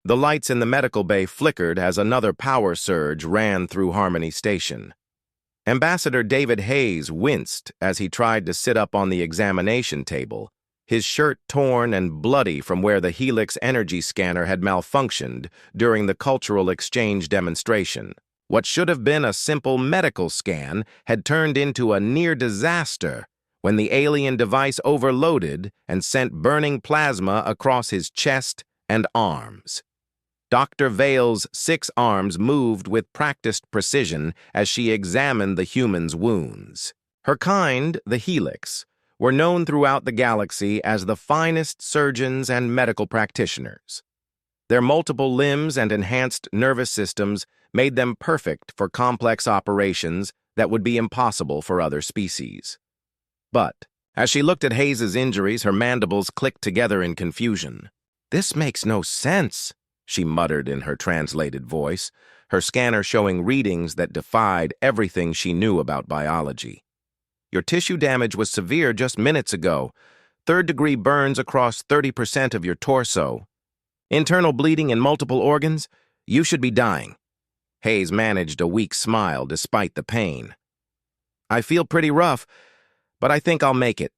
The lights in the medical bay flickered as another power surge ran through Harmony Station. Ambassador David Hayes winced as he tried to sit up on the examination table, his shirt torn and bloody from where the Helix energy scanner had malfunctioned during the cultural exchange demonstration. What should have been a simple medical scan had turned into a near disaster when the alien device overloaded and sent burning plasma across his chest and arms. Dr. Vale's 6 arms moved with practiced precision as she examined the human's wounds. Her kind, the Helix, were known throughout the galaxy as the finest surgeons and medical practitioners. Their multiple limbs and enhanced nervous systems made them perfect for complex operations that would be impossible for other species. But, as she looked at Hayes's injuries, her mandibles clicked together in confusion. "This makes no sense," she muttered in her translated voice, her scanner showing readings that defied everything she knew about biology. "Your tissue damage was severe just minutes ago. 3rd-degree burns across 30% of your torso. Internal bleeding in multiple organs. You should be dying." Hayes managed a weak smile despite the pain. "I feel pretty rough, but I think I'll make it.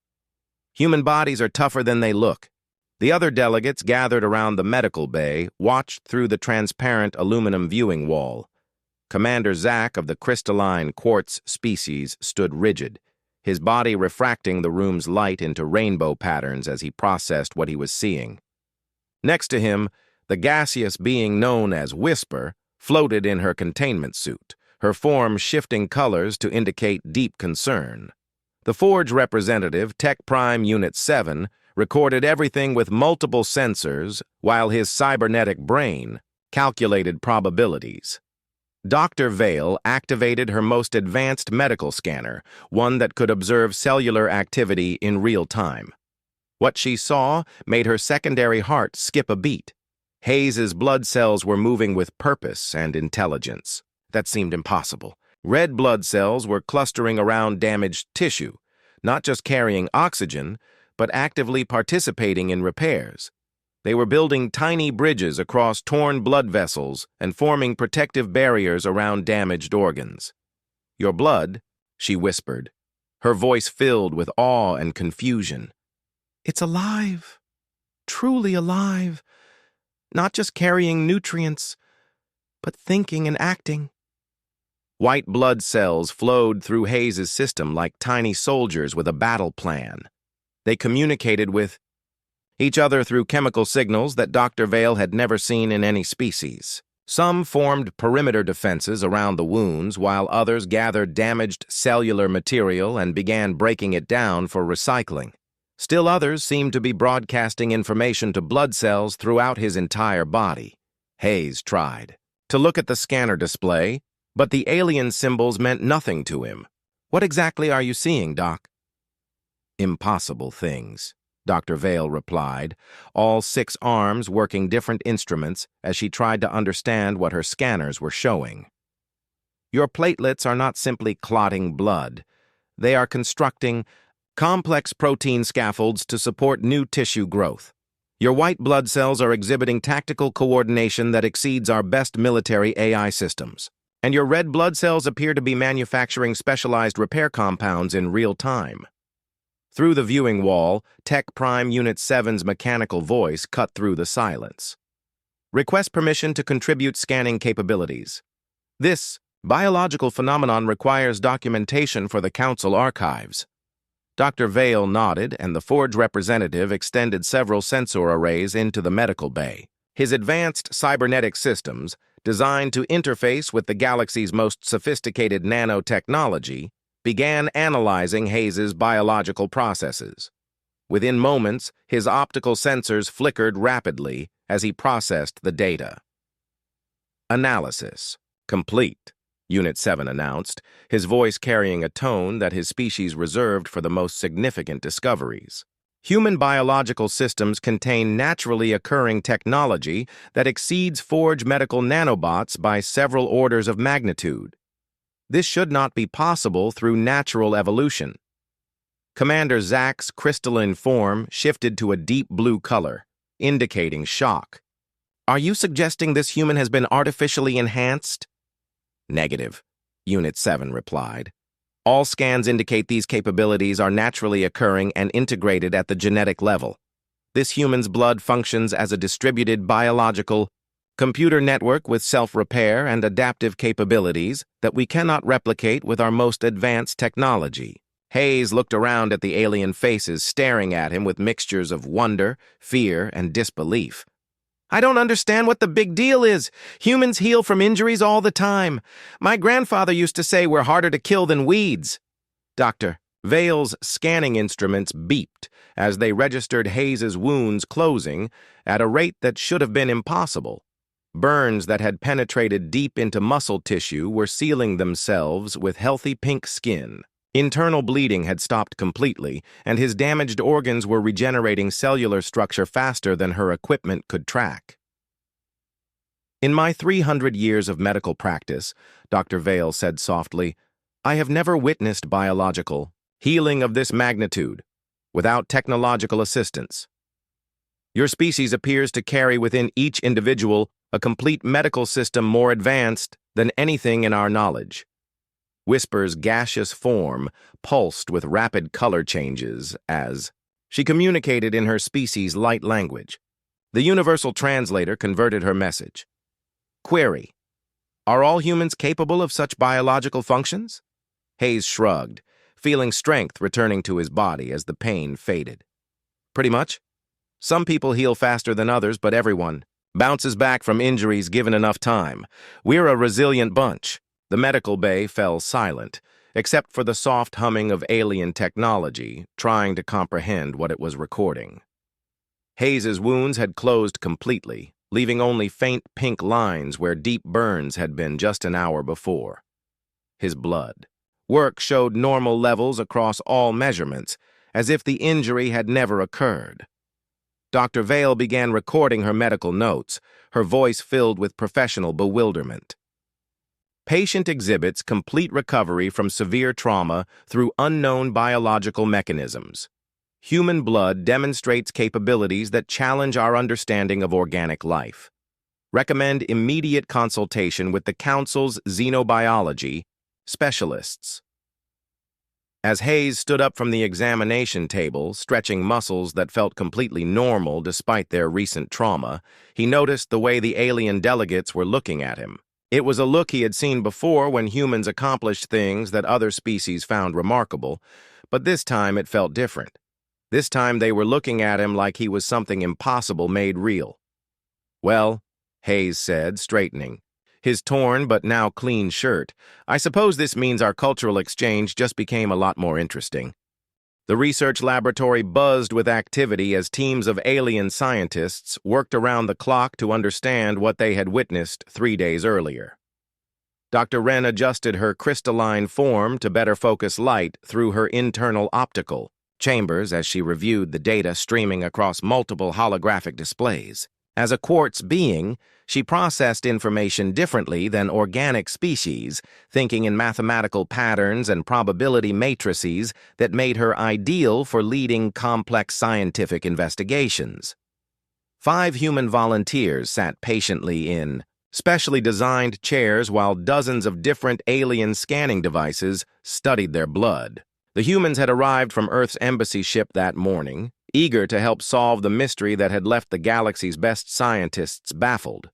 Human bodies are tougher than they look." The other delegates gathered around the medical bay watched through the transparent aluminum viewing wall. Commander Zack of the crystalline quartz species stood rigid, his body refracting the room's light into rainbow patterns as he processed what he was seeing. Next to him, the gaseous being known as Whisper floated in her containment suit, her form shifting colors to indicate deep concern. The Forge representative, Tech Prime Unit 7, recorded everything with multiple sensors while his cybernetic brain calculated probabilities. Dr. Vale activated her most advanced medical scanner, one that could observe cellular activity in real time. What she saw made her secondary heart skip a beat. Hayes's blood cells were moving with purpose and intelligence. That seemed impossible. Red blood cells were clustering around damaged tissue, not just carrying oxygen, but actively participating in repairs. They were building tiny bridges across torn blood vessels and forming protective barriers around damaged organs. "Your blood," she whispered, her voice filled with awe and confusion. "It's alive, truly alive, not just carrying nutrients, but thinking and acting." White blood cells flowed through Hayes's system like tiny soldiers with a battle plan. They communicated with each other through chemical signals that Dr. Vale had never seen in any species. Some formed perimeter defenses around the wounds, while others gathered damaged cellular material and began breaking it down for recycling. Still others seemed to be broadcasting information to blood cells throughout his entire body. Hayes tried to look at the scanner display, but the alien symbols meant nothing to him. "What exactly are you seeing, Doc?" "Impossible things," Dr. Vale replied, all 6 arms working different instruments as she tried to understand what her scanners were showing. "Your platelets are not simply clotting blood. They are constructing complex protein scaffolds to support new tissue growth. Your white blood cells are exhibiting tactical coordination that exceeds our best military AI systems. And your red blood cells appear to be manufacturing specialized repair compounds in real time." Through the viewing wall, Tech Prime Unit 7's mechanical voice cut through the silence. "Request permission to contribute scanning capabilities. This biological phenomenon requires documentation for the Council archives." Dr. Vale nodded, and the Forge representative extended several sensor arrays into the medical bay. His advanced cybernetic systems, designed to interface with the galaxy's most sophisticated nanotechnology, began analyzing Hayes's biological processes. Within moments, his optical sensors flickered rapidly as he processed the data. "Analysis complete," Unit 7 announced, his voice carrying a tone that his species reserved for the most significant discoveries. "Human biological systems contain naturally occurring technology that exceeds Forge medical nanobots by several orders of magnitude. This should not be possible through natural evolution." Commander Zack's crystalline form shifted to a deep blue color, indicating shock. Are you suggesting this human has been artificially enhanced? Negative, Unit 7 replied. All scans indicate these capabilities are naturally occurring and integrated at the genetic level. This human's blood functions as a distributed biological computer network with self-repair and adaptive capabilities that we cannot replicate with our most advanced technology. Hayes looked around at the alien faces staring at him with mixtures of wonder, fear, and disbelief. I don't understand what the big deal is. Humans heal from injuries all the time. My grandfather used to say we're harder to kill than weeds. Dr. Vale's scanning instruments beeped as they registered Hayes's wounds closing at a rate that should have been impossible. Burns that had penetrated deep into muscle tissue were sealing themselves with healthy pink skin. Internal bleeding had stopped completely, and his damaged organs were regenerating cellular structure faster than her equipment could track. In my 300 years of medical practice, Dr. Vale said softly, I have never witnessed biological healing of this magnitude without technological assistance. Your species appears to carry within each individual a complete medical system more advanced than anything in our knowledge. Whisper's gaseous form pulsed with rapid color changes as she communicated in her species' light language. The universal translator converted her message. Query: Are all humans capable of such biological functions? Hayes shrugged, feeling strength returning to his body as the pain faded. Pretty much. Some people heal faster than others, but everyone bounces back from injuries given enough time. We're a resilient bunch. The medical bay fell silent, except for the soft humming of alien technology, trying to comprehend what it was recording. Hayes's wounds had closed completely, leaving only faint pink lines where deep burns had been just an hour before. His blood work showed normal levels across all measurements, as if the injury had never occurred. Dr. Vale began recording her medical notes, her voice filled with professional bewilderment. Patient exhibits complete recovery from severe trauma through unknown biological mechanisms. Human blood demonstrates capabilities that challenge our understanding of organic life. Recommend immediate consultation with the Council's xenobiology specialists. As Hayes stood up from the examination table, stretching muscles that felt completely normal despite their recent trauma, he noticed the way the alien delegates were looking at him. It was a look he had seen before when humans accomplished things that other species found remarkable, but this time it felt different. This time they were looking at him like he was something impossible made real. Well, Hayes said, straightening his torn but now clean shirt, I suppose this means our cultural exchange just became a lot more interesting. The research laboratory buzzed with activity as teams of alien scientists worked around the clock to understand what they had witnessed 3 days earlier. Dr. Wren adjusted her crystalline form to better focus light through her internal optical chambers as she reviewed the data streaming across multiple holographic displays. As a quartz being, she processed information differently than organic species, thinking in mathematical patterns and probability matrices that made her ideal for leading complex scientific investigations. 5 human volunteers sat patiently in specially designed chairs while dozens of different alien scanning devices studied their blood. The humans had arrived from Earth's embassy ship that morning, eager to help solve the mystery that had left the galaxy's best scientists baffled.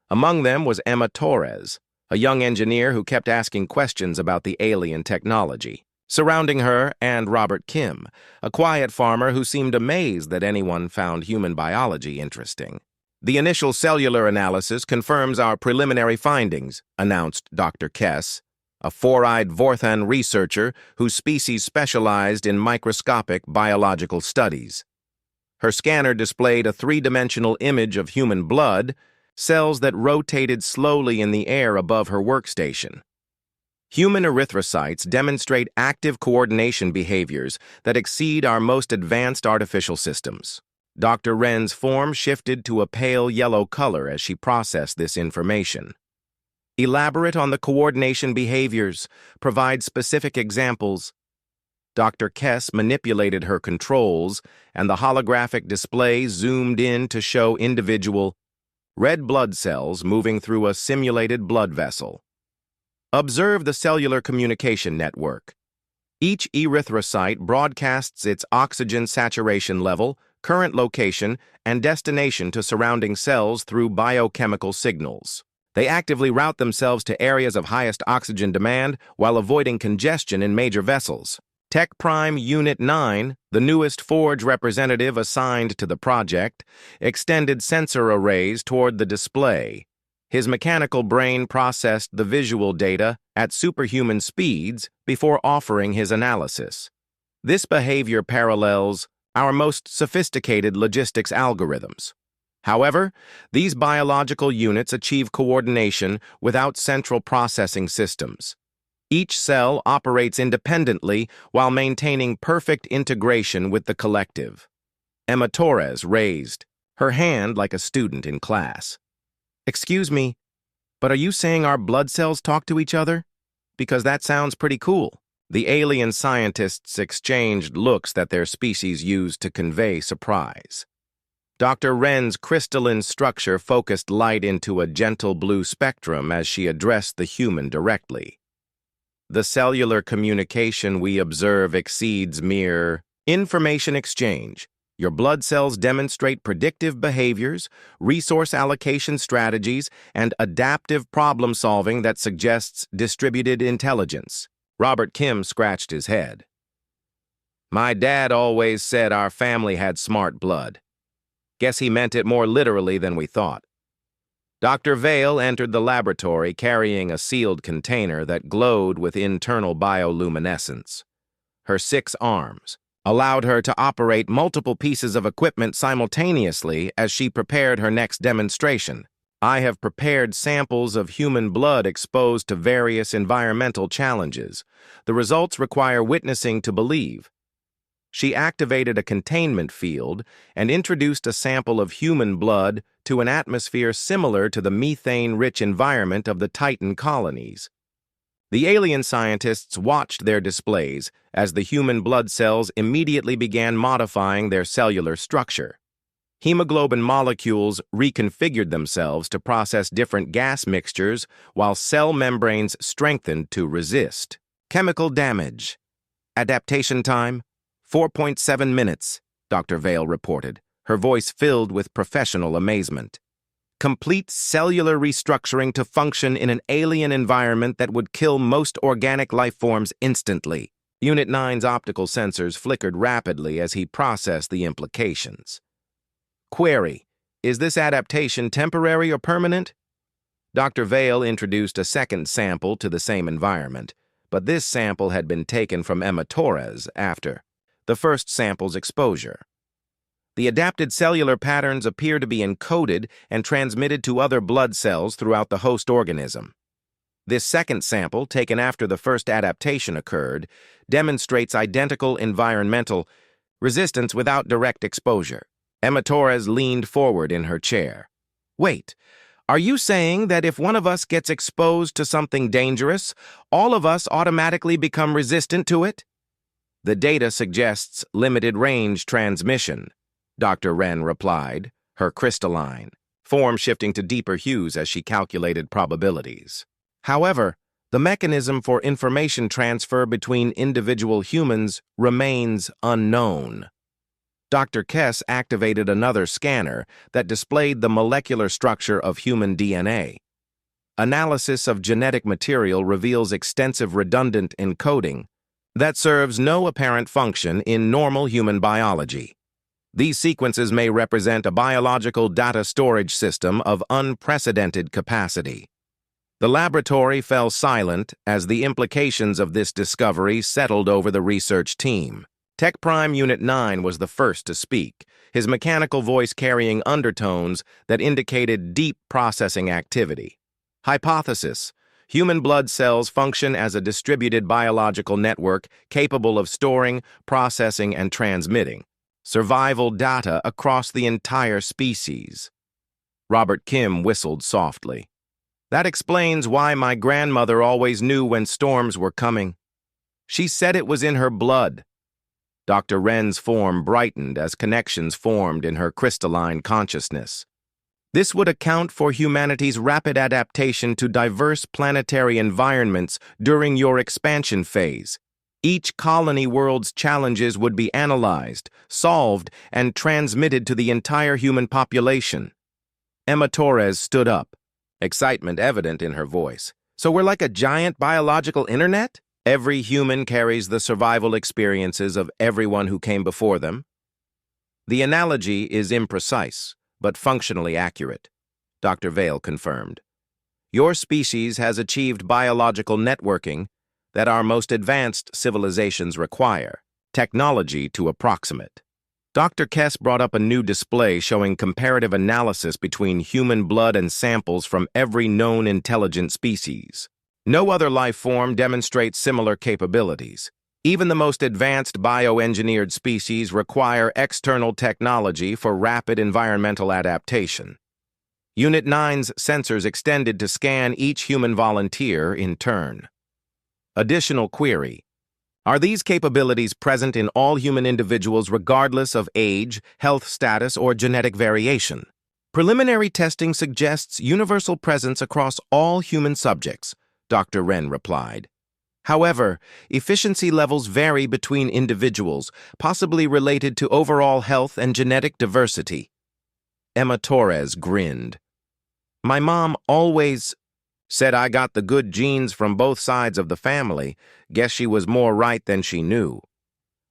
Among them was Emma Torres, a young engineer who kept asking questions about the alien technology. Surrounding her, and Robert Kim, a quiet farmer who seemed amazed that anyone found human biology interesting. The initial cellular analysis confirms our preliminary findings, announced Dr. Kess, a four-eyed Vorthan researcher whose species specialized in microscopic biological studies. Her scanner displayed a 3-dimensional image of human blood, cells that rotated slowly in the air above her workstation. Human erythrocytes demonstrate active coordination behaviors that exceed our most advanced artificial systems. Dr. Wren's form shifted to a pale yellow color as she processed this information. Elaborate on the coordination behaviors, provide specific examples. Dr. Kess manipulated her controls, and the holographic display zoomed in to show individual red blood cells moving through a simulated blood vessel. Observe the cellular communication network. Each erythrocyte broadcasts its oxygen saturation level, current location, and destination to surrounding cells through biochemical signals. They actively route themselves to areas of highest oxygen demand while avoiding congestion in major vessels. Tech Prime Unit 9, the newest Forge representative assigned to the project, extended sensor arrays toward the display. His mechanical brain processed the visual data at superhuman speeds before offering his analysis. This behavior parallels our most sophisticated logistics algorithms. However, these biological units achieve coordination without central processing systems. Each cell operates independently while maintaining perfect integration with the collective. Emma Torres raised, her hand like a student in class. "Excuse me, but are you saying our blood cells talk to each other? Because that sounds pretty cool." The alien scientists exchanged looks that their species used to convey surprise. Dr. Wren's crystalline structure focused light into a gentle blue spectrum as she addressed the human directly. "The cellular communication we observe exceeds mere information exchange. Your blood cells demonstrate predictive behaviors, resource allocation strategies, and adaptive problem-solving that suggests distributed intelligence." Robert Kim scratched his head. "My dad always said our family had smart blood. Guess he meant it more literally than we thought." Dr. Vale entered the laboratory carrying a sealed container that glowed with internal bioluminescence. Her 6 arms allowed her to operate multiple pieces of equipment simultaneously as she prepared her next demonstration. "I have prepared samples of human blood exposed to various environmental challenges. The results require witnessing to believe." She activated a containment field and introduced a sample of human blood to an atmosphere similar to the methane-rich environment of the Titan colonies. The alien scientists watched their displays as the human blood cells immediately began modifying their cellular structure. Hemoglobin molecules reconfigured themselves to process different gas mixtures while cell membranes strengthened to resist. Chemical damage. Adaptation time, 4.7 minutes, Dr. Vale reported, her voice filled with professional amazement. Complete cellular restructuring to function in an alien environment that would kill most organic life forms instantly. Unit 9's optical sensors flickered rapidly as he processed the implications. Query: is this adaptation temporary or permanent? Dr. Vale introduced a second sample to the same environment, but this sample had been taken from Emma Torres after the first sample's exposure. The adapted cellular patterns appear to be encoded and transmitted to other blood cells throughout the host organism. This second sample, taken after the first adaptation occurred, demonstrates identical environmental resistance without direct exposure. Emma Torres leaned forward in her chair. "Wait, are you saying that if one of us gets exposed to something dangerous, all of us automatically become resistant to it?" "The data suggests limited range transmission," Dr. Wren replied, her crystalline form shifting to deeper hues as she calculated probabilities. "However, the mechanism for information transfer between individual humans remains unknown." Dr. Kess activated another scanner that displayed the molecular structure of human DNA. Analysis of genetic material reveals extensive redundant encoding that serves no apparent function in normal human biology. These sequences may represent a biological data storage system of unprecedented capacity. The laboratory fell silent as the implications of this discovery settled over the research team. Tech Prime Unit 9 was the first to speak, his mechanical voice carrying undertones that indicated deep processing activity. Hypothesis: human blood cells function as a distributed biological network capable of storing, processing, and transmitting survival data across the entire species. Robert Kim whistled softly. "That explains why my grandmother always knew when storms were coming. She said it was in her blood." Dr. Wren's form brightened as connections formed in her crystalline consciousness. This would account for humanity's rapid adaptation to diverse planetary environments during your expansion phase. Each colony world's challenges would be analyzed, solved, and transmitted to the entire human population. Emma Torres stood up, excitement evident in her voice. So we're like a giant biological internet? Every human carries the survival experiences of everyone who came before them. The analogy is imprecise, but functionally accurate, Dr. Vale confirmed. Your species has achieved biological networking that our most advanced civilizations require, technology to approximate. Dr. Kess brought up a new display showing comparative analysis between human blood and samples from every known intelligent species. No other life form demonstrates similar capabilities. Even the most advanced bioengineered species require external technology for rapid environmental adaptation. Unit 9's sensors extended to scan each human volunteer in turn. Additional query. Are these capabilities present in all human individuals regardless of age, health status, or genetic variation? Preliminary testing suggests universal presence across all human subjects, Dr. Wren replied. However, efficiency levels vary between individuals, possibly related to overall health and genetic diversity. Emma Torres grinned. My mom always said I got the good genes from both sides of the family. Guess she was more right than she knew.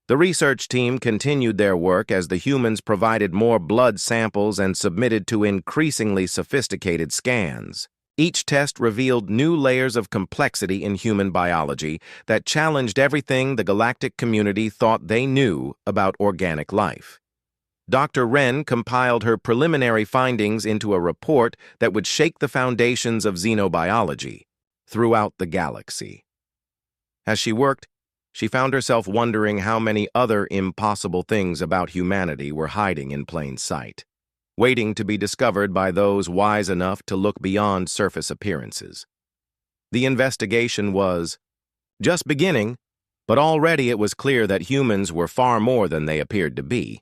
The research team continued their work as the humans provided more blood samples and submitted to increasingly sophisticated scans. Each test revealed new layers of complexity in human biology that challenged everything the galactic community thought they knew about organic life. Dr. Wren compiled her preliminary findings into a report that would shake the foundations of xenobiology throughout the galaxy. As she worked, she found herself wondering how many other impossible things about humanity were hiding in plain sight, waiting to be discovered by those wise enough to look beyond surface appearances. The investigation was just beginning, but already it was clear that humans were far more than they appeared to be.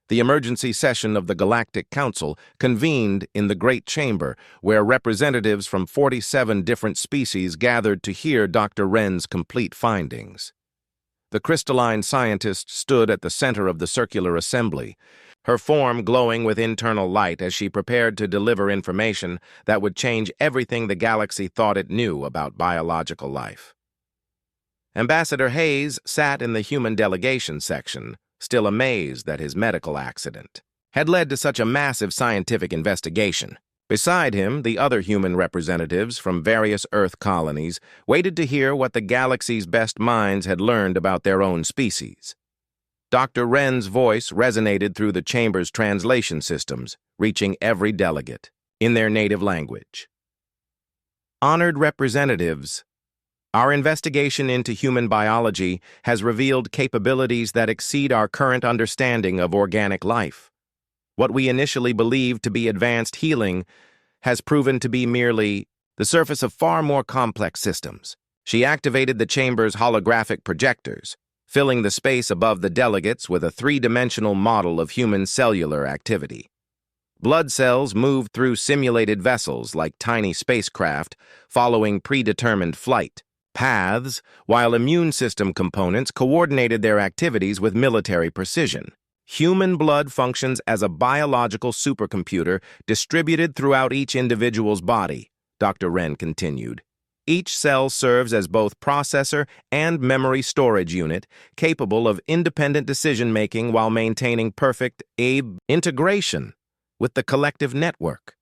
The emergency session of the Galactic Council convened in the Great Chamber, where representatives from 47 different species gathered to hear Dr. Wren's complete findings. The crystalline scientist stood at the center of the circular assembly, her form glowing with internal light as she prepared to deliver information that would change everything the galaxy thought it knew about biological life. Ambassador Hayes sat in the human delegation section, still amazed that his medical accident had led to such a massive scientific investigation. Beside him, the other human representatives from various Earth colonies waited to hear what the galaxy's best minds had learned about their own species. Dr. Wren's voice resonated through the chamber's translation systems, reaching every delegate in their native language. Honored representatives, our investigation into human biology has revealed capabilities that exceed our current understanding of organic life. What we initially believed to be advanced healing has proven to be merely the surface of far more complex systems. She activated the chamber's holographic projectors, filling the space above the delegates with a three-dimensional model of human cellular activity. Blood cells moved through simulated vessels like tiny spacecraft, following predetermined flight paths, while immune system components coordinated their activities with military precision. Human blood functions as a biological supercomputer distributed throughout each individual's body, Dr. Wren continued. Each cell serves as both processor and memory storage unit, capable of independent decision-making while maintaining perfect integration with the collective network.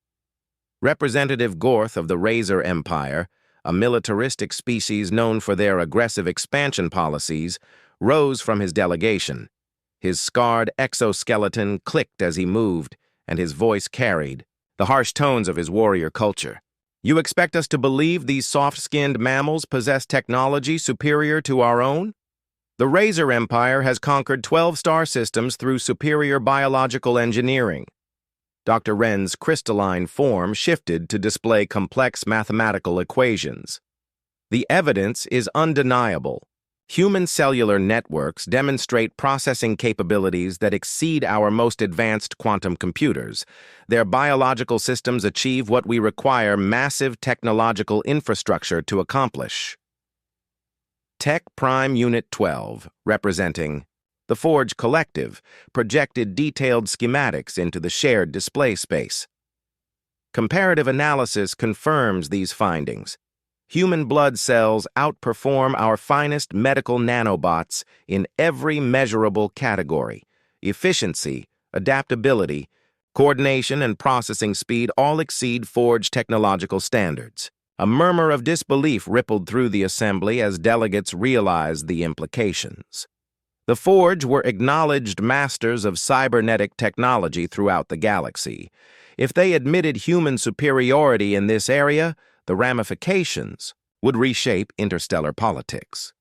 Representative Gorth of the Razor Empire, a militaristic species known for their aggressive expansion policies, rose from his delegation. His scarred exoskeleton clicked as he moved, and his voice carried the harsh tones of his warrior culture. You expect us to believe these soft-skinned mammals possess technology superior to our own? The Razor Empire has conquered 12 star systems through superior biological engineering. Dr. Wren's crystalline form shifted to display complex mathematical equations. The evidence is undeniable. Human cellular networks demonstrate processing capabilities that exceed our most advanced quantum computers. Their biological systems achieve what we require massive technological infrastructure to accomplish. Tech Prime Unit 12, representing the Forge Collective, projected detailed schematics into the shared display space. Comparative analysis confirms these findings. Human blood cells outperform our finest medical nanobots in every measurable category. Efficiency, adaptability, coordination, and processing speed all exceed Forge technological standards. A murmur of disbelief rippled through the assembly as delegates realized the implications. The Forge were acknowledged masters of cybernetic technology throughout the galaxy. If they admitted human superiority in this area, the ramifications would reshape interstellar politics.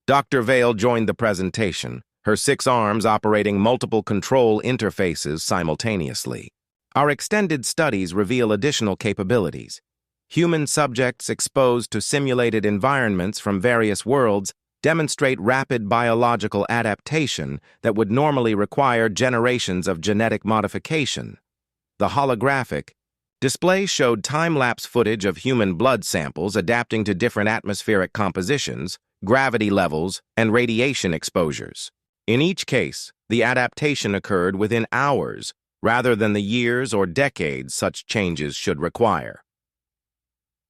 Dr. Vale joined the presentation, her 6 arms operating multiple control interfaces simultaneously. Our extended studies reveal additional capabilities. Human subjects exposed to simulated environments from various worlds demonstrate rapid biological adaptation that would normally require generations of genetic modification. The holographic display showed time-lapse footage of human blood samples adapting to different atmospheric compositions, gravity levels, and radiation exposures. In each case, the adaptation occurred within hours, rather than the years or decades such changes should require.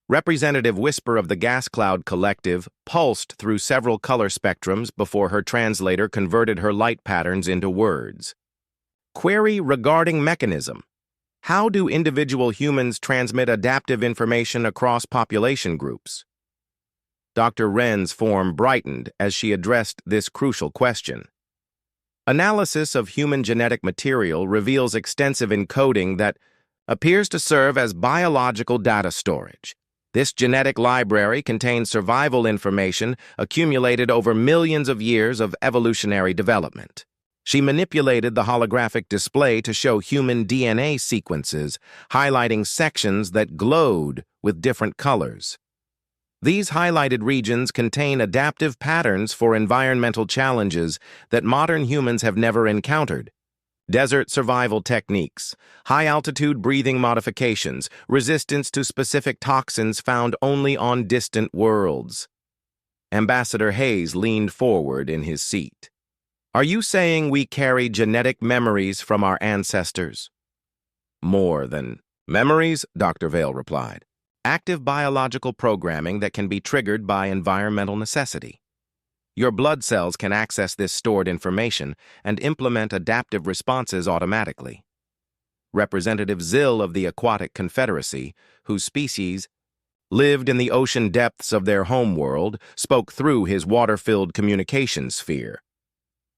Representative Whisper of the Gas Cloud Collective pulsed through several color spectrums before her translator converted her light patterns into words. Query regarding mechanism. How do individual humans transmit adaptive information across population groups? Dr. Wren's form brightened as she addressed this crucial question. Analysis of human genetic material reveals extensive encoding that appears to serve as biological data storage. This genetic library contains survival information accumulated over millions of years of evolutionary development. She manipulated the holographic display to show human DNA sequences, highlighting sections that glowed with different colors. These highlighted regions contain adaptive patterns for environmental challenges that modern humans have never encountered. Desert survival techniques, high-altitude breathing modifications, resistance to specific toxins found only on distant worlds. Ambassador Hayes leaned forward in his seat. Are you saying we carry genetic memories from our ancestors? More than memories, Dr. Vale replied. Active biological programming that can be triggered by environmental necessity. Your blood cells can access this stored information and implement adaptive responses automatically. Representative Zill of the Aquatic Confederacy, whose species lived in the ocean depths of their homeworld, spoke through his water-filled communication sphere.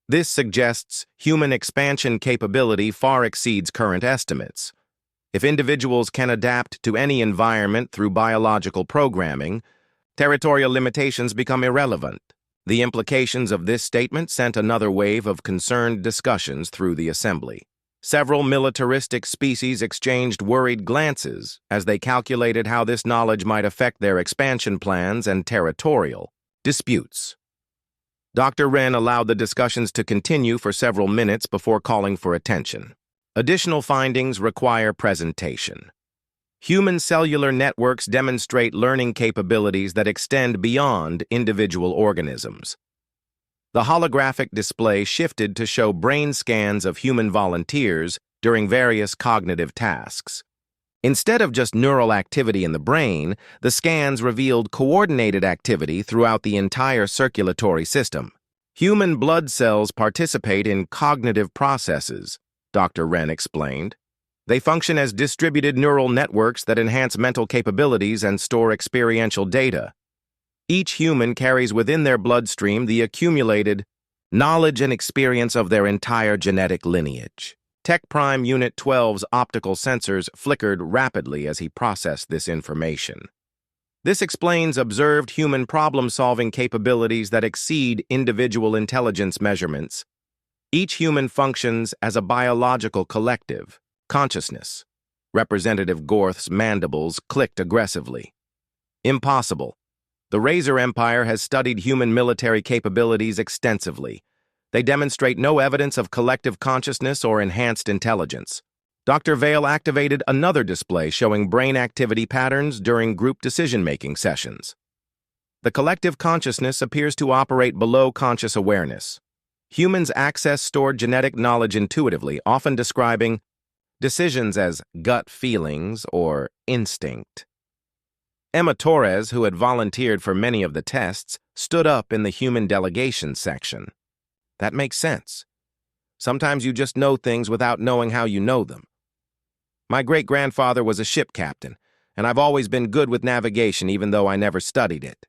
This suggests human expansion capability far exceeds current estimates. If individuals can adapt to any environment through biological programming, territorial limitations become irrelevant. The implications of this statement sent another wave of concerned discussions through the assembly. Several militaristic species exchanged worried glances as they calculated how this knowledge might affect their expansion plans and territorial disputes. Dr. Wren allowed the discussions to continue for several minutes before calling for attention. Additional findings require presentation. Human cellular networks demonstrate learning capabilities that extend beyond individual organisms. The holographic display shifted to show brain scans of human volunteers during various cognitive tasks. Instead of just neural activity in the brain, the scans revealed coordinated activity throughout the entire circulatory system. Human blood cells participate in cognitive processes, Dr. Wren explained. They function as distributed neural networks that enhance mental capabilities and store experiential data. Each human carries within their bloodstream the accumulated knowledge and experience of their entire genetic lineage. Tech Prime Unit 12's optical sensors flickered rapidly as he processed this information. This explains observed human problem-solving capabilities that exceed individual intelligence measurements. Each human functions as a biological collective. Consciousness. Representative Gorth's mandibles clicked aggressively. Impossible. The Razor Empire has studied human military capabilities extensively. They demonstrate no evidence of collective consciousness or enhanced intelligence. Dr. Vale activated another display showing brain activity patterns during group decision-making sessions. The collective consciousness appears to operate below conscious awareness. Humans access stored genetic knowledge intuitively, often describing decisions as gut feelings or instinct. Emma Torres, who had volunteered for many of the tests, stood up in the human delegation section. That makes sense. Sometimes you just know things without knowing how you know them. My great-grandfather was a ship captain, and I've always been good with navigation even though I never studied it.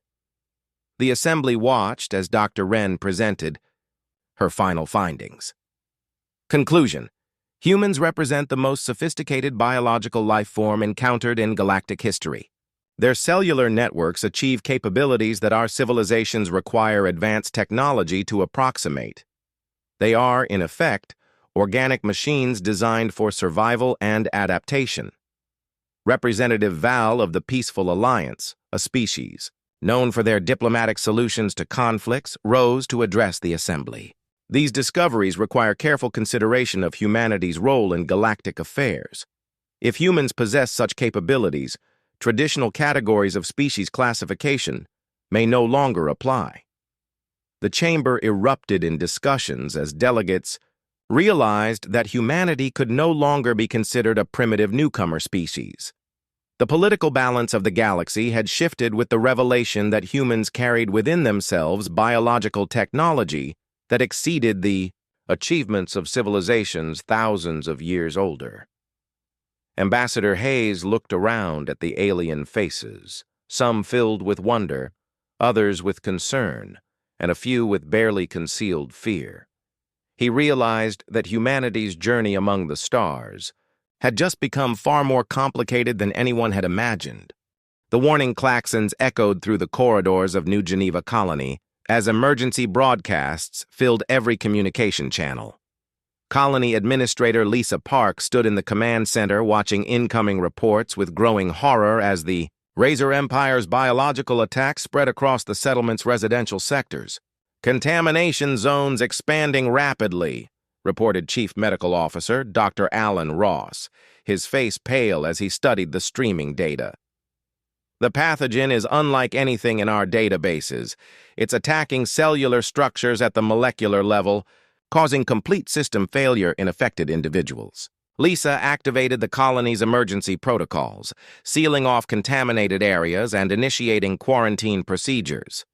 The assembly watched as Dr. Wren presented her final findings. Conclusion: humans represent the most sophisticated biological life form encountered in galactic history. Their cellular networks achieve capabilities that our civilizations require advanced technology to approximate. They are, in effect, organic machines designed for survival and adaptation. Representative Val of the Peaceful Alliance, a species, known for their diplomatic solutions to conflicts, rose to address the assembly. These discoveries require careful consideration of humanity's role in galactic affairs. If humans possess such capabilities, traditional categories of species classification may no longer apply. The chamber erupted in discussions as delegates realized that humanity could no longer be considered a primitive newcomer species. The political balance of the galaxy had shifted with the revelation that humans carried within themselves biological technology that exceeded the achievements of civilizations thousands of years older. Ambassador Hayes looked around at the alien faces, some filled with wonder, others with concern, and a few with barely concealed fear. He realized that humanity's journey among the stars had just become far more complicated than anyone had imagined. The warning klaxons echoed through the corridors of New Geneva Colony as emergency broadcasts filled every communication channel. Colony Administrator Lisa Park stood in the command center watching incoming reports with growing horror as the Razor Empire's biological attack spread across the settlement's residential sectors. "Contamination zones expanding rapidly," reported Chief Medical Officer Dr. Alan Ross, his face pale as he studied the streaming data. "The pathogen is unlike anything in our databases. It's attacking cellular structures at the molecular level, causing complete system failure in affected individuals." Lisa activated the colony's emergency protocols, sealing off contaminated areas and initiating quarantine procedures.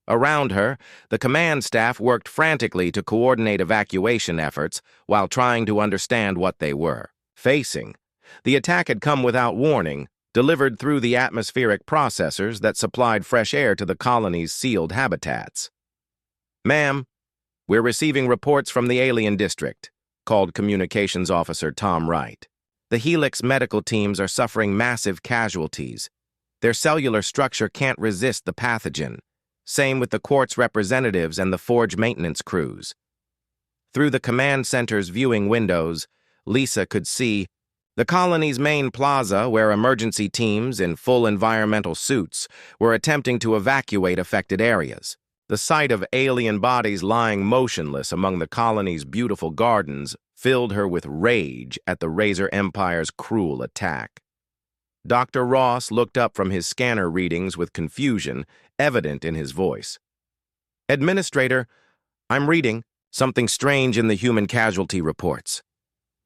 Around her, the command staff worked frantically to coordinate evacuation efforts while trying to understand what they were facing. The attack had come without warning, delivered through the atmospheric processors that supplied fresh air to the colony's sealed habitats. "Ma'am, we're receiving reports from the alien district," called Communications Officer Tom Wright. "The Helix medical teams are suffering massive casualties. Their cellular structure can't resist the pathogen. Same with the Quartz representatives and the Forge maintenance crews." Through the command center's viewing windows, Lisa could see the colony's main plaza where emergency teams in full environmental suits were attempting to evacuate affected areas. The sight of alien bodies lying motionless among the colony's beautiful gardens filled her with rage at the Razor Empire's cruel attack. Dr. Ross looked up from his scanner readings with confusion evident in his voice. "Administrator, I'm reading something strange in the human casualty reports.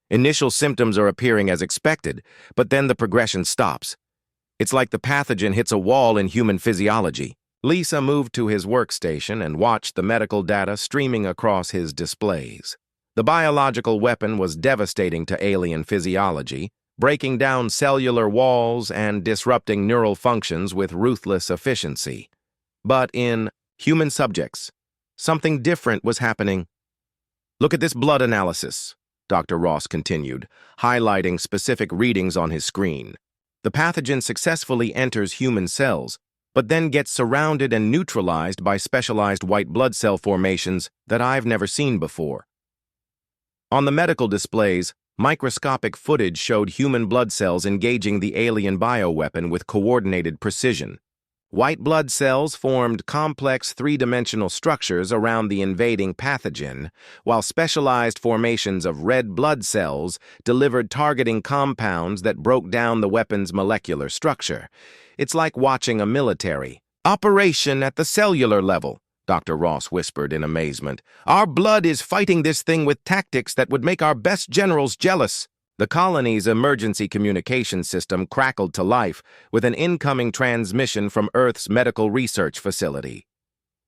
Initial symptoms are appearing as expected, but then the progression stops. It's like the pathogen hits a wall in human physiology." Lisa moved to his workstation and watched the medical data streaming across his displays. The biological weapon was devastating to alien physiology, breaking down cellular walls and disrupting neural functions with ruthless efficiency. But in human subjects, something different was happening. "Look at this blood analysis," Dr. Ross continued, highlighting specific readings on his screen. "The pathogen successfully enters human cells, but then gets surrounded and neutralized by specialized white blood cell formations that I've never seen before." On the medical displays, microscopic footage showed human blood cells engaging the alien bioweapon with coordinated precision. White blood cells formed complex three-dimensional structures around the invading pathogen, while specialized formations of red blood cells delivered targeting compounds that broke down the weapon's molecular structure. It's like watching a military operation at the cellular level, Dr. Ross whispered in amazement. Our blood is fighting this thing with tactics that would make our best generals jealous. The colony's emergency communication system crackled to life with an incoming transmission from Earth's medical research facility.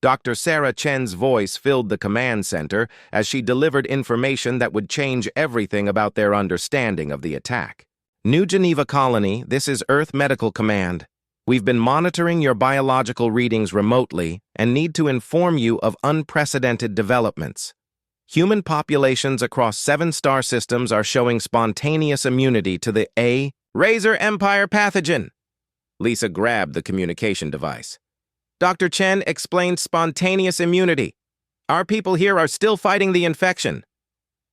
Dr. Sarah Chen's voice filled the command center as she delivered information that would change everything about their understanding of the attack. New Geneva Colony, this is Earth Medical Command. We've been monitoring your biological readings remotely and need to inform you of unprecedented developments. Human populations across 7 star systems are showing spontaneous immunity to the Razor Empire pathogen. Lisa grabbed the communication device. Dr. Chen explained spontaneous immunity. Our people here are still fighting the infection.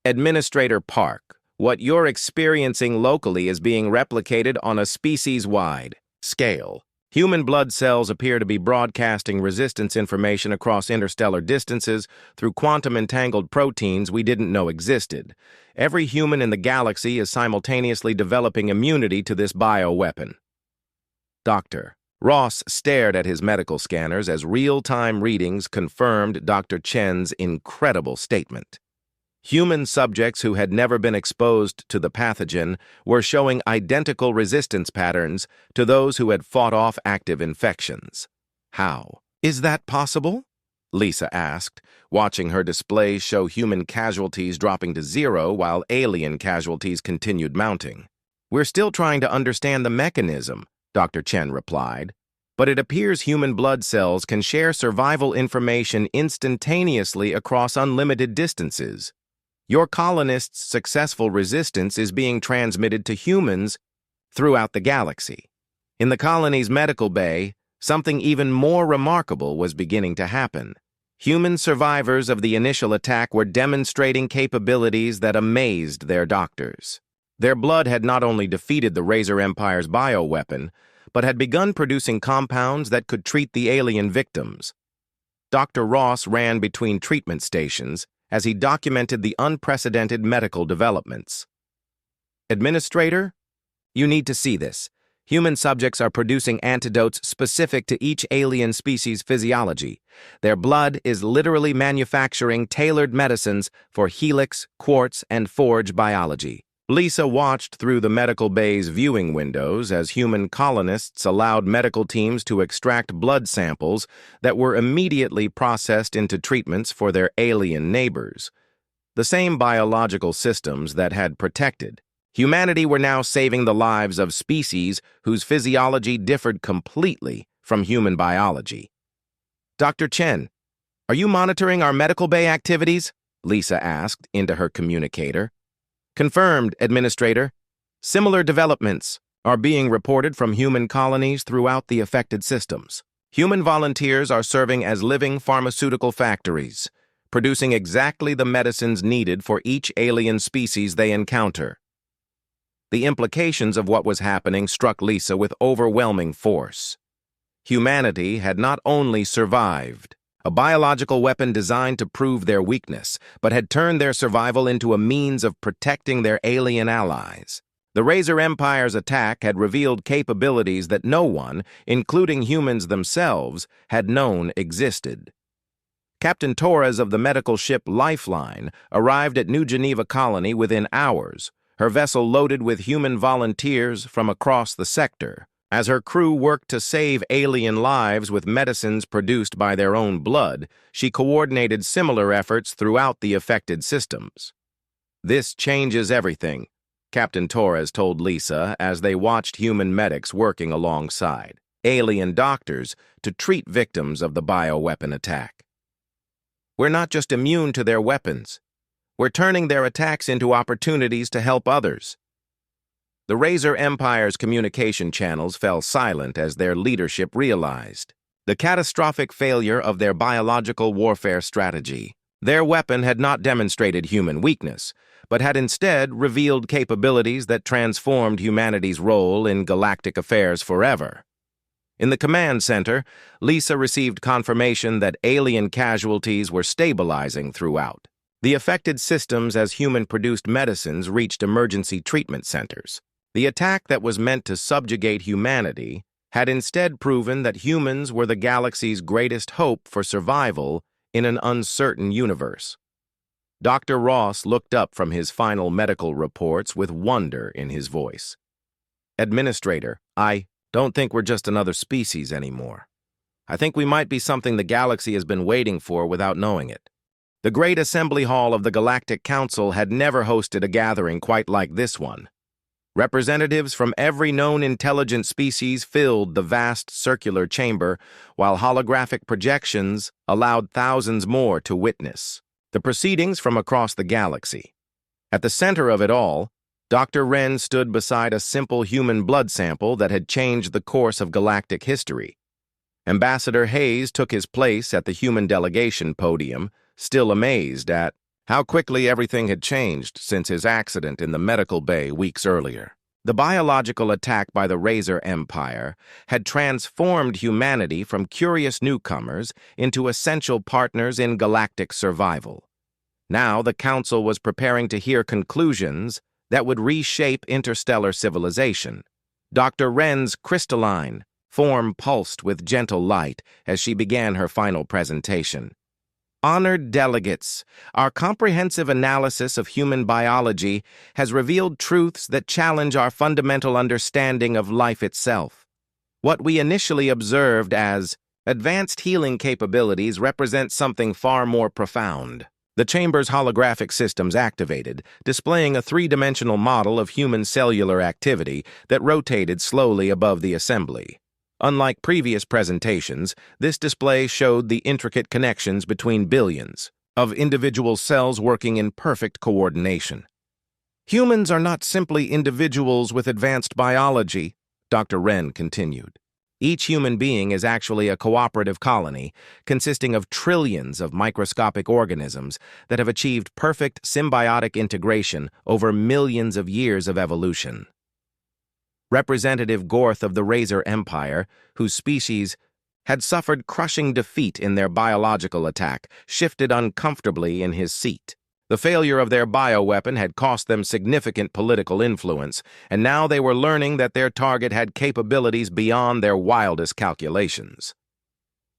Administrator Park, what you're experiencing locally is being replicated on a species-wide scale. Human blood cells appear to be broadcasting resistance information across interstellar distances through quantum-entangled proteins we didn't know existed. Every human in the galaxy is simultaneously developing immunity to this bioweapon. Dr. Ross stared at his medical scanners as real-time readings confirmed Dr. Chen's incredible statement. Human subjects who had never been exposed to the pathogen were showing identical resistance patterns to those who had fought off active infections. How is that possible? Lisa asked, watching her display show human casualties dropping to 0 while alien casualties continued mounting. We're still trying to understand the mechanism, Dr. Chen replied, but it appears human blood cells can share survival information instantaneously across unlimited distances. Your colonists' successful resistance is being transmitted to humans throughout the galaxy. In the colony's medical bay, something even more remarkable was beginning to happen. Human survivors of the initial attack were demonstrating capabilities that amazed their doctors. Their blood had not only defeated the Razor Empire's bioweapon, but had begun producing compounds that could treat the alien victims. Dr. Ross ran between treatment stations as he documented the unprecedented medical developments. Administrator, you need to see this. Human subjects are producing antidotes specific to each alien species' physiology. Their blood is literally manufacturing tailored medicines for helix, quartz, and forge biology. Lisa watched through the medical bay's viewing windows as human colonists allowed medical teams to extract blood samples that were immediately processed into treatments for their alien neighbors. The same biological systems that had protected humanity were now saving the lives of species whose physiology differed completely from human biology. Dr. Chen, are you monitoring our medical bay activities? Lisa asked into her communicator. Confirmed, Administrator. Similar developments are being reported from human colonies throughout the affected systems. Human volunteers are serving as living pharmaceutical factories, producing exactly the medicines needed for each alien species they encounter. The implications of what was happening struck Lisa with overwhelming force. Humanity had not only survived a biological weapon designed to prove their weakness, but had turned their survival into a means of protecting their alien allies. The Razor Empire's attack had revealed capabilities that no one, including humans themselves, had known existed. Captain Torres of the medical ship Lifeline arrived at New Geneva Colony within hours, her vessel loaded with human volunteers from across the sector. As her crew worked to save alien lives with medicines produced by their own blood, she coordinated similar efforts throughout the affected systems. This changes everything, Captain Torres told Lisa as they watched human medics working alongside alien doctors to treat victims of the bioweapon attack. We're not just immune to their weapons. We're turning their attacks into opportunities to help others. The Razor Empire's communication channels fell silent as their leadership realized the catastrophic failure of their biological warfare strategy. Their weapon had not demonstrated human weakness, but had instead revealed capabilities that transformed humanity's role in galactic affairs forever. In the command center, Lisa received confirmation that alien casualties were stabilizing throughout. The affected systems as human-produced medicines reached emergency treatment centers. The attack that was meant to subjugate humanity had instead proven that humans were the galaxy's greatest hope for survival in an uncertain universe. Dr. Ross looked up from his final medical reports with wonder in his voice. Administrator, I don't think we're just another species anymore. I think we might be something the galaxy has been waiting for without knowing it. The Great Assembly Hall of the Galactic Council had never hosted a gathering quite like this one. Representatives from every known intelligent species filled the vast circular chamber, while holographic projections allowed thousands more to witness the proceedings from across the galaxy. At the center of it all, Dr. Wren stood beside a simple human blood sample that had changed the course of galactic history. Ambassador Hayes took his place at the human delegation podium, still amazed at how quickly everything had changed since his accident in the medical bay weeks earlier. The biological attack by the Razor Empire had transformed humanity from curious newcomers into essential partners in galactic survival. Now the Council was preparing to hear conclusions that would reshape interstellar civilization. Dr. Wren's crystalline form pulsed with gentle light as she began her final presentation. Honored delegates, our comprehensive analysis of human biology has revealed truths that challenge our fundamental understanding of life itself. What we initially observed as advanced healing capabilities represent something far more profound. The chamber's holographic systems activated, displaying a three-dimensional model of human cellular activity that rotated slowly above the assembly. Unlike previous presentations, this display showed the intricate connections between billions of individual cells working in perfect coordination. Humans are not simply individuals with advanced biology, Dr. Wren continued. Each human being is actually a cooperative colony consisting of trillions of microscopic organisms that have achieved perfect symbiotic integration over millions of years of evolution. Representative Gorth of the Razor Empire, whose species had suffered crushing defeat in their biological attack, shifted uncomfortably in his seat. The failure of their bioweapon had cost them significant political influence, and now they were learning that their target had capabilities beyond their wildest calculations.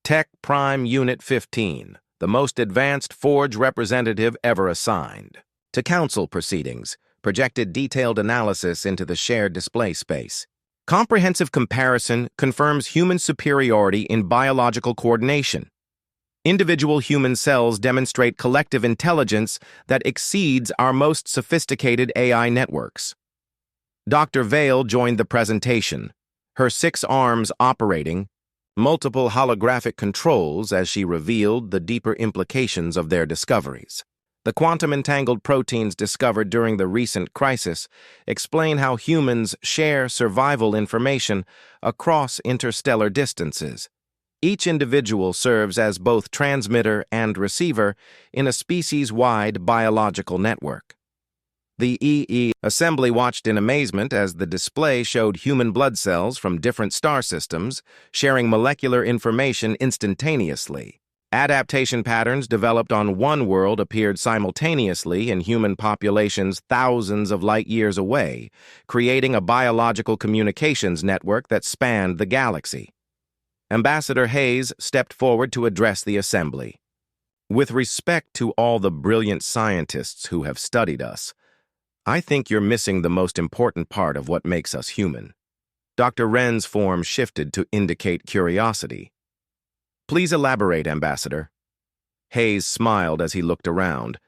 Tech Prime Unit 15, the most advanced Forge representative ever assigned. To council proceedings, projected detailed analysis into the shared display space. Comprehensive comparison confirms human superiority in biological coordination. Individual human cells demonstrate collective intelligence that exceeds our most sophisticated AI networks. Dr. Vale joined the presentation, her 6 arms operating, multiple holographic controls as she revealed the deeper implications of their discoveries. The quantum-entangled proteins discovered during the recent crisis explain how humans share survival information across interstellar distances. Each individual serves as both transmitter and receiver in a species-wide biological network. The EE assembly watched in amazement as the display showed human blood cells from different star systems sharing molecular information instantaneously. Adaptation patterns developed on one world appeared simultaneously in human populations thousands of light years away, creating a biological communications network that spanned the galaxy. Ambassador Hayes stepped forward to address the assembly. With respect to all the brilliant scientists who have studied us, I think you're missing the most important part of what makes us human. Dr. Wren's form shifted to indicate curiosity. Please elaborate, Ambassador. Hayes smiled as he looked around,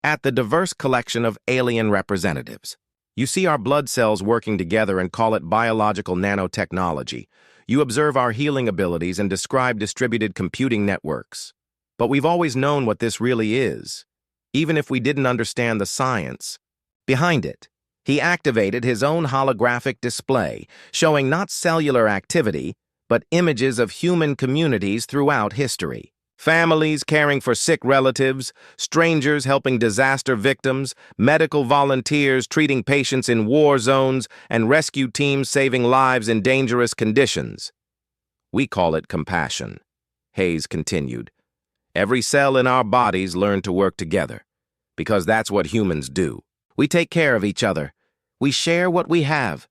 at the diverse collection of alien representatives. You see our blood cells working together and call it biological nanotechnology. You observe our healing abilities and describe distributed computing networks. But we've always known what this really is, even if we didn't understand the science behind it. He activated his own holographic display, showing not cellular activity, but images of human communities throughout history. Families caring for sick relatives, strangers helping disaster victims, medical volunteers treating patients in war zones, and rescue teams saving lives in dangerous conditions. We call it compassion. Hayes continued. Every cell in our bodies learned to work together, because that's what humans do. We take care of each other. We share what we have.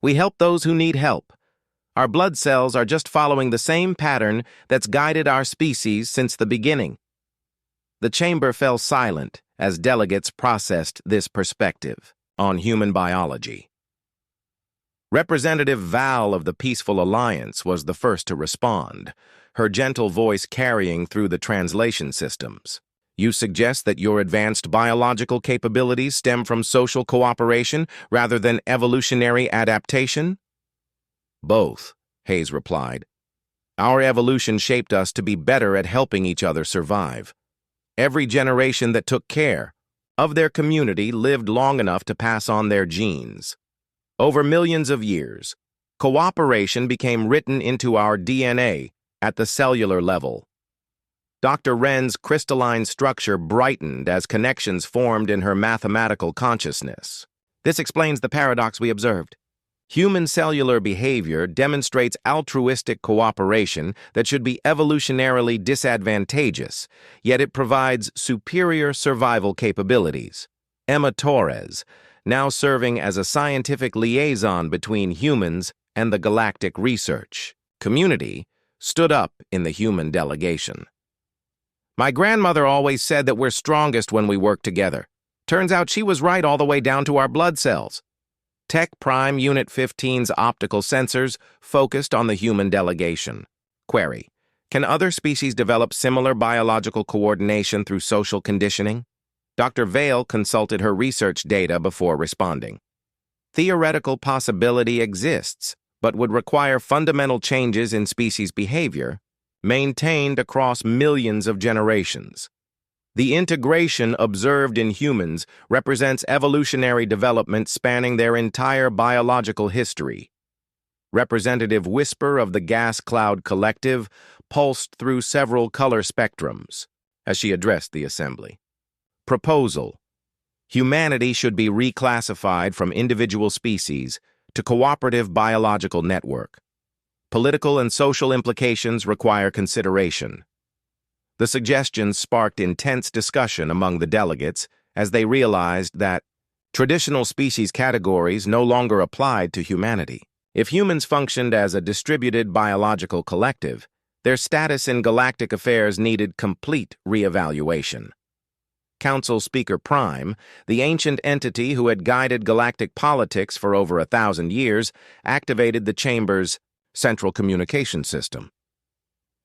We help those who need help. Our blood cells are just following the same pattern that's guided our species since the beginning. The chamber fell silent as delegates processed this perspective on human biology. Representative Val of the Peaceful Alliance was the first to respond, her gentle voice carrying through the translation systems. You suggest that your advanced biological capabilities stem from social cooperation rather than evolutionary adaptation? Both, Hayes replied. Our evolution shaped us to be better at helping each other survive. Every generation that took care of their community lived long enough to pass on their genes. Over millions of years, cooperation became written into our DNA at the cellular level. Dr. Wren's crystalline structure brightened as connections formed in her mathematical consciousness. This explains the paradox we observed. Human cellular behavior demonstrates altruistic cooperation that should be evolutionarily disadvantageous, yet it provides superior survival capabilities. Emma Torres, now serving as a scientific liaison between humans and the galactic research community, stood up in the human delegation. My grandmother always said that we're strongest when we work together. Turns out she was right all the way down to our blood cells. Tech Prime Unit 15's optical sensors focused on the human delegation. Query: can other species develop similar biological coordination through social conditioning? Dr. Vale consulted her research data before responding. Theoretical possibility exists, but would require fundamental changes in species behavior, maintained across millions of generations. The integration observed in humans represents evolutionary development spanning their entire biological history. Representative Whisper of the Gas Cloud Collective pulsed through several color spectrums as she addressed the assembly. Proposal: humanity should be reclassified from individual species to cooperative biological network. Political and social implications require consideration. The suggestions sparked intense discussion among the delegates as they realized that traditional species categories no longer applied to humanity. If humans functioned as a distributed biological collective, their status in galactic affairs needed complete reevaluation. Council Speaker Prime, the ancient entity who had guided galactic politics for over 1,000 years, activated the Chamber's central communication system.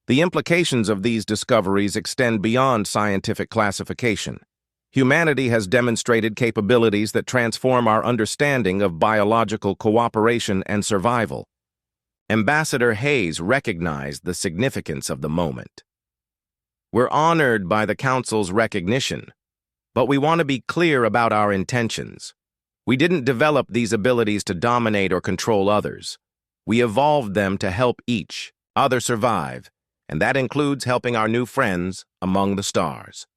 The implications of these discoveries extend beyond scientific classification. Humanity has demonstrated capabilities that transform our understanding of biological cooperation and survival. Ambassador Hayes recognized the significance of the moment. We're honored by the Council's recognition, but we want to be clear about our intentions. We didn't develop these abilities to dominate or control others. We evolved them to help each other survive, and that includes helping our new friends among the stars.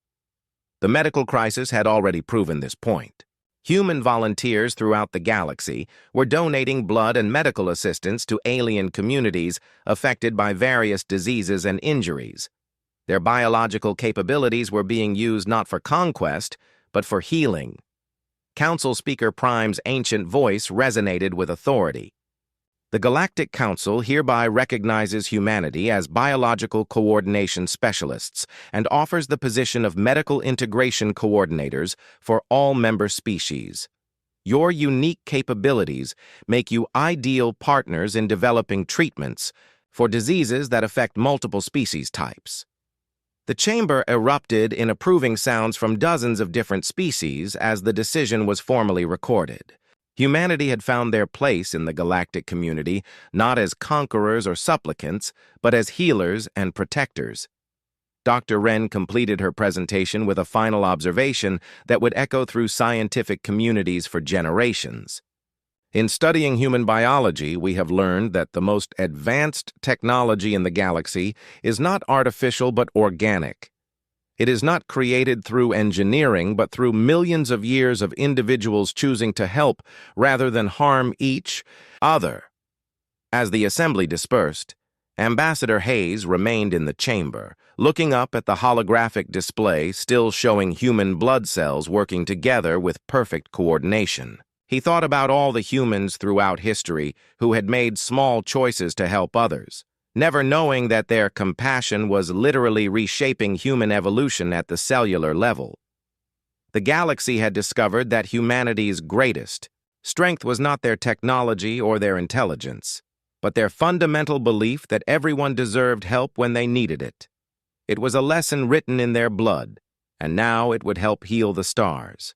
The medical crisis had already proven this point. Human volunteers throughout the galaxy were donating blood and medical assistance to alien communities affected by various diseases and injuries. Their biological capabilities were being used not for conquest, but for healing. Council Speaker Prime's ancient voice resonated with authority. The Galactic Council hereby recognizes humanity as biological coordination specialists and offers the position of medical integration coordinators for all member species. Your unique capabilities make you ideal partners in developing treatments for diseases that affect multiple species types. The chamber erupted in approving sounds from dozens of different species as the decision was formally recorded. Humanity had found their place in the galactic community not as conquerors or supplicants, but as healers and protectors. Dr. Wren completed her presentation with a final observation that would echo through scientific communities for generations. In studying human biology, we have learned that the most advanced technology in the galaxy is not artificial but organic. It is not created through engineering, but through millions of years of individuals choosing to help rather than harm each other. As the assembly dispersed, Ambassador Hayes remained in the chamber, looking up at the holographic display still showing human blood cells working together with perfect coordination. He thought about all the humans throughout history who had made small choices to help others, never knowing that their compassion was literally reshaping human evolution at the cellular level. The galaxy had discovered that humanity's greatest strength was not their technology or their intelligence, but their fundamental belief that everyone deserved help when they needed it. It was a lesson written in their blood, and now it would help heal the stars.